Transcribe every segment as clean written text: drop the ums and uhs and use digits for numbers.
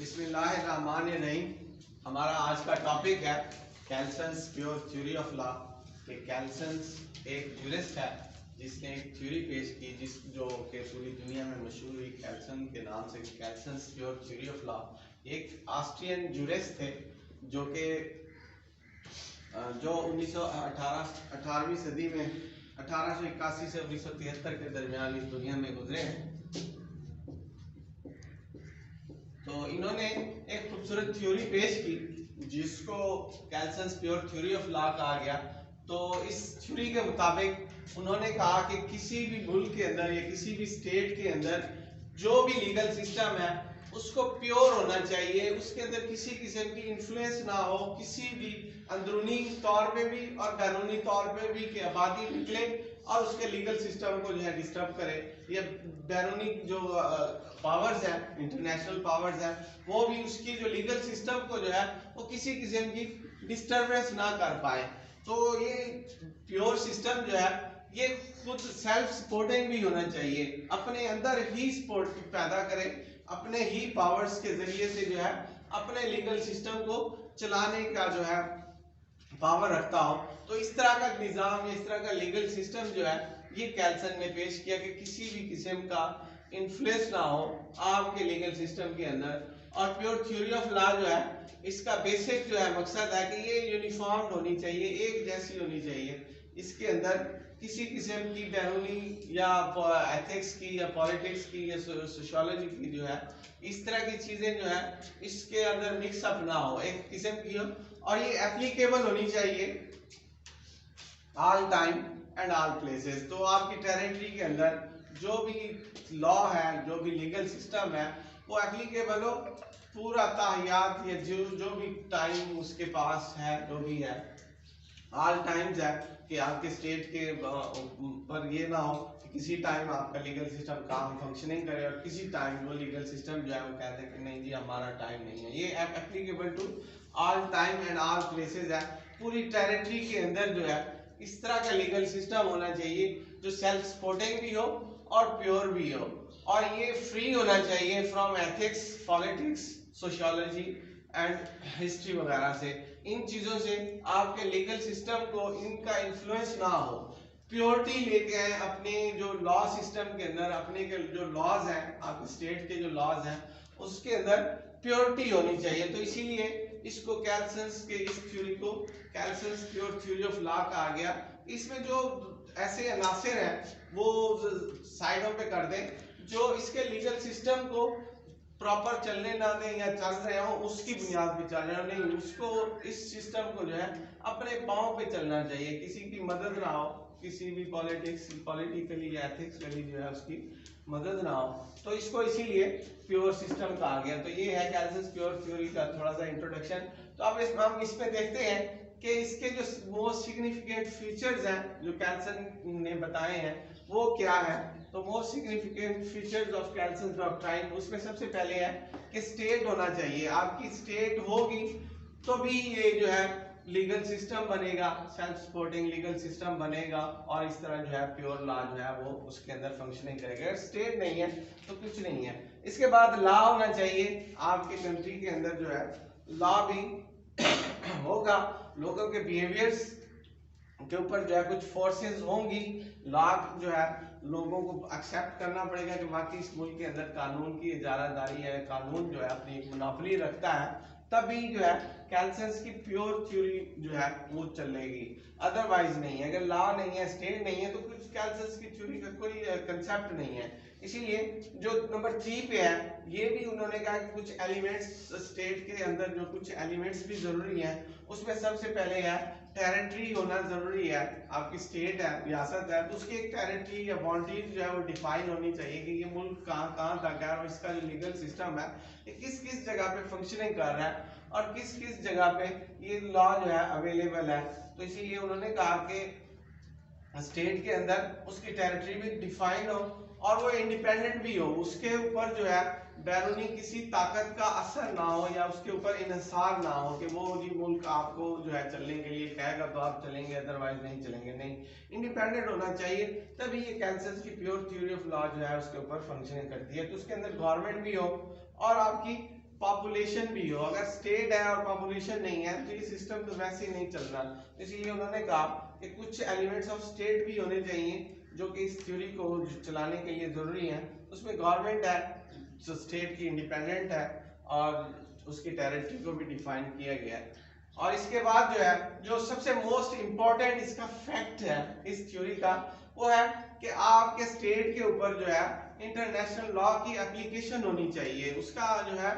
बिस्मिल्लाहिर्रहमानिर्रहीम। हमारा आज का टॉपिक है कैल्सन्स प्योर थ्योरी ऑफ लॉ। कि कैल्सन्स एक ज्यूरिस्ट है जिसने एक थ्योरी पेश की जो कि पूरी दुनिया में मशहूर हुई कैल्सन के नाम से। कैल्सन्स प्योर थ्योरी ऑफ लॉ एक ऑस्ट्रियन ज्यूरिस्ट थे जो 18वीं सदी में 1881 से 1973 के दरमियान इस दुनिया में गुजरे हैं। तो इन्होंने एक खूबसूरत थ्योरी पेश की जिसको कैल्सन्स प्योर थ्योरी ऑफ लॉ कहा गया। तो इस थ्योरी के मुताबिक उन्होंने कहा कि किसी भी मुल्क के अंदर या किसी भी स्टेट के अंदर जो भी लीगल सिस्टम है उसको प्योर होना चाहिए, उसके अंदर किसी किस्म की इन्फ्लुएंस ना हो, किसी भी अंदरूनी तौर पे भी और बैरूनी तौर पे भी कि आबादी निकले और उसके लीगल सिस्टम को जो है डिस्टर्ब करे। या बैरूनी जो पावर्स हैं, इंटरनेशनल पावर्स हैं, वो भी उसकी जो लीगल सिस्टम को जो है वो किसी किस्म की डिस्टर्बेंस ना कर पाए। तो ये प्योर सिस्टम जो है ये खुद सेल्फ सपोर्टिंग भी होना चाहिए, अपने अंदर ही सपोर्ट पैदा करे, अपने ही पावर्स के जरिए से जो है अपने लीगल सिस्टम को चलाने का जो है पावर रखता हो। तो इस तरह का निज़ाम, इस तरह का लीगल सिस्टम जो है ये कैल्सन ने पेश किया कि किसी भी किस्म का इन्फ्लुएंस ना हो आपके लीगल सिस्टम के अंदर। और प्योर थ्योरी ऑफ लॉ जो है इसका बेसिक जो है मकसद है कि ये यूनिफॉर्म होनी चाहिए, एक जैसी होनी चाहिए। इसके अंदर किसी किस्म की बैरूनी या एथिक्स की या पॉलिटिक्स की या सोशियोलॉजी की जो है इस तरह की चीजें जो है इसके अंदर मिक्सअप ना हो, एक किस्म की हो। और ये एप्लीकेबल होनी चाहिए all time and all places. तो आपकी टेरिटरी के अंदर जो भी लॉ है, जो भी लीगल सिस्टम है वो एप्लीकेबल हो पूरा ताहियात या जो भी टाइम उसके पास है, जो भी है ऑल टाइम्स है कि आपके स्टेट के पर ये ना हो कि किसी टाइम आपका लीगल सिस्टम काम फंक्शनिंग करे और किसी टाइम वो लीगल सिस्टम जो है वो कहते हैं कि नहीं जी हमारा टाइम नहीं है। ये applicable to all time and all places है। पूरी टेरिटरी के अंदर जो है इस तरह का लीगल सिस्टम होना चाहिए जो सेल्फ सपोर्टिंग भी हो और प्योर भी हो, और ये फ्री होना चाहिए from ethics, politics, sociology and history वगैरह से। इन चीजों से आपके लीगल सिस्टम को इनका इन्फ्लुएंस ना हो। प्योरिटी लेके आए अपने जो लॉ सिस्टम के अंदर, अपने के जो लॉज हैं, आपके स्टेट के जो लॉज हैं उसके अंदर प्योरिटी होनी चाहिए। तो इसीलिए इसको कैल्सन्स के इस थ्योरी को कैल्सन्स प्योर थ्योरी ऑफ लॉ कहा गया। इसमें जो ऐसे अनासिर हैं वो साइडों पे कर दें जो इसके लीगल सिस्टम को प्रॉपर चलने ना दें या चल रहे हो उसकी बुनियाद पे चल रहे हो, नहीं उसको इस सिस्टम को जो है अपने पाँव पे चलना चाहिए, किसी की मदद ना हो, किसी भी पॉलिटिकली या एथिक्सली जो है उसकी मदद ना हो। तो इसको इसीलिए प्योर सिस्टम कहा गया। तो ये है कैल्सन्स प्योर थ्योरी का थोड़ा सा इंट्रोडक्शन। तो अब हम इस पे देखते हैं कि इसके जो मोस्ट सिग्निफिकेंट फीचर्स हैं जो कैल्सन ने बताए हैं वो क्या है। तो most significant features of Kelsen's doctrine, उसमें सबसे पहले है कि स्टेट होना चाहिए। आपकी स्टेट होगी तो भी ये जो है लीगल सिस्टम बनेगा, सेल्फ सपोर्टिंग लीगल सिस्टम बनेगा और इस तरह जो है प्योर लॉ जो है वो उसके अंदर फंक्शनिंग करेगा। अगर स्टेट नहीं है तो कुछ नहीं है। इसके बाद लॉ होना चाहिए आपके कंट्री के अंदर, जो है लॉ भी होगा, लोगों के बिहेवियर्स के ऊपर जो है कुछ फोर्सेस होंगी। लॉ जो है लोगों को एक्सेप्ट करना पड़ेगा कि वाकई इस मुल्क के अंदर कानून की इजारादारी है, कानून जो है अपनी मोनोपोली रखता है, तभी जो है कैल्सन्स की प्योर थ्योरी जो है वो चलेगी, अदरवाइज नहीं है। अगर लॉ नहीं है, स्टेट नहीं है तो कुछ कैल्सन्स की थ्योरी का कोई कंसेप्ट नहीं है। इसीलिए जो नंबर 3 पे है ये भी उन्होंने कहा कि कुछ एलिमेंट्स स्टेट के अंदर जो कुछ एलिमेंट्स भी जरूरी हैं, उसमें सबसे पहले है टेरिटरी होना जरूरी है। आपकी स्टेट है, रियासत है, तो उसकी एक टेरिटरी या बाउंड्रीज जो है वो डिफाइन होनी चाहिए कि ये मुल्क कहाँ तक है और इसका जो लीगल सिस्टम है ये किस किस जगह पे फंक्शनिंग कर रहा है और किस किस जगह पे ये लॉ जो है अवेलेबल है। तो इसीलिए उन्होंने कहा कि स्टेट के अंदर उसकी टेरिटरी भी डिफाइन हो और वो इंडिपेंडेंट भी हो, उसके ऊपर जो है बैरूनी किसी ताकत का असर ना हो या उसके ऊपर इन्हिसार ना हो कि वो जी मुल्क आपको जो है चलने के लिए कहेगा तो आप चलेंगे, अदरवाइज नहीं चलेंगे। नहीं, इंडिपेंडेंट होना चाहिए, तभी ये कैल्सन्स की प्योर थ्योरी ऑफ लॉ जो है उसके ऊपर फंक्शनिंग करती है। तो उसके अंदर गवर्नमेंट भी हो और आपकी पॉपुलेशन भी हो, अगर स्टेट है और पॉपुलेशन नहीं है तो ये सिस्टम तो वैसे ही नहीं चल रहा। इसलिए उन्होंने कहा कि कुछ एलिमेंट्स ऑफ स्टेट भी होने चाहिए जो कि इस थ्योरी को चलाने के लिए जरूरी है। उसमें गवर्नमेंट है जो स्टेट की इंडिपेंडेंट है और उसकी टेरिटरी को भी डिफाइन किया गया है। और इसके बाद जो है जो सबसे मोस्ट इम्पोर्टेंट इसका फैक्ट है इस थ्योरी का, वो है कि आपके स्टेट के ऊपर जो है इंटरनेशनल लॉ की एप्लीकेशन होनी चाहिए, उसका जो है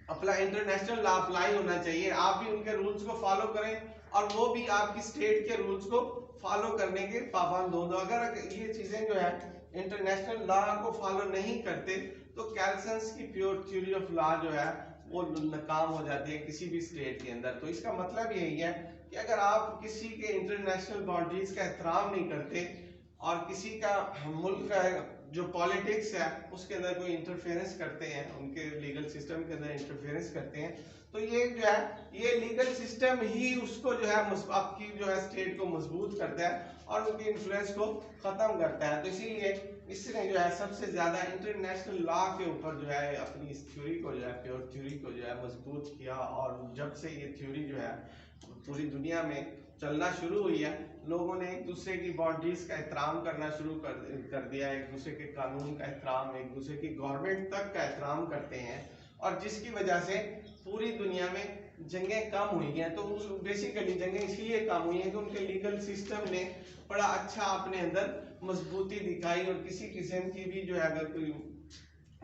अपना इंटरनेशनल लॉ अप्लाई होना चाहिए, आप भी उनके रूल्स को फॉलो करें और वो भी आपकी स्टेट के रूल्स को फॉलो करने के पाबंद हो। अगर ये चीजें जो है इंटरनेशनल लॉ को फॉलो नहीं करते तो कैल्सन्स की प्योर थ्योरी ऑफ लॉ जो है वो नाकाम हो जाती है किसी भी स्टेट के अंदर। तो इसका मतलब यही है कि अगर आप किसी के इंटरनेशनल बाउंड्रीज का एहतराम नहीं करते और किसी का मुल्क का जो पॉलिटिक्स है उसके अंदर कोई इंटरफेरेंस करते हैं, उनके लीगल सिस्टम के अंदर इंटरफेरेंस करते हैं, तो ये जो है ये लीगल सिस्टम ही उसको जो है आपकी जो है स्टेट को मजबूत करता है और उनके इन्फ्लुएंस को खत्म करता है। तो इसीलिए इसने जो है सबसे ज्यादा इंटरनेशनल लॉ के ऊपर जो है अपनी इस थ्योरी को जो है प्योर थ्योरी को जो है मजबूत किया। और जब से ये थ्योरी जो है पूरी दुनिया में चलना शुरू हुई है, लोगों ने एक दूसरे की बाउंड्रीज का एहतराम करना शुरू कर दिया, एक दूसरे के कानून का एहतराम, एक दूसरे की गवर्नमेंट तक का एहतराम करते हैं, और जिसकी वजह से पूरी दुनिया में जंगें कम हुई हैं। तो बेसिकली जंगें इसलिए कम हुई हैं कि उनके लीगल सिस्टम ने बड़ा अच्छा अपने अंदर मजबूती दिखाई और किसी किस्म की भी जो है अगर कोई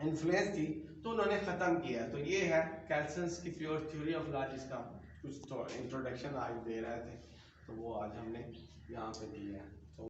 इन्फ्लुएंस थी तो उन्होंने खत्म किया। तो ये है कैल्सन्स की प्योर थ्योरी ऑफ लॉ, जिसका कुछ तो इंट्रोडक्शन आज दे रहे थे, तो वो आज हमने यहाँ पे दिया है।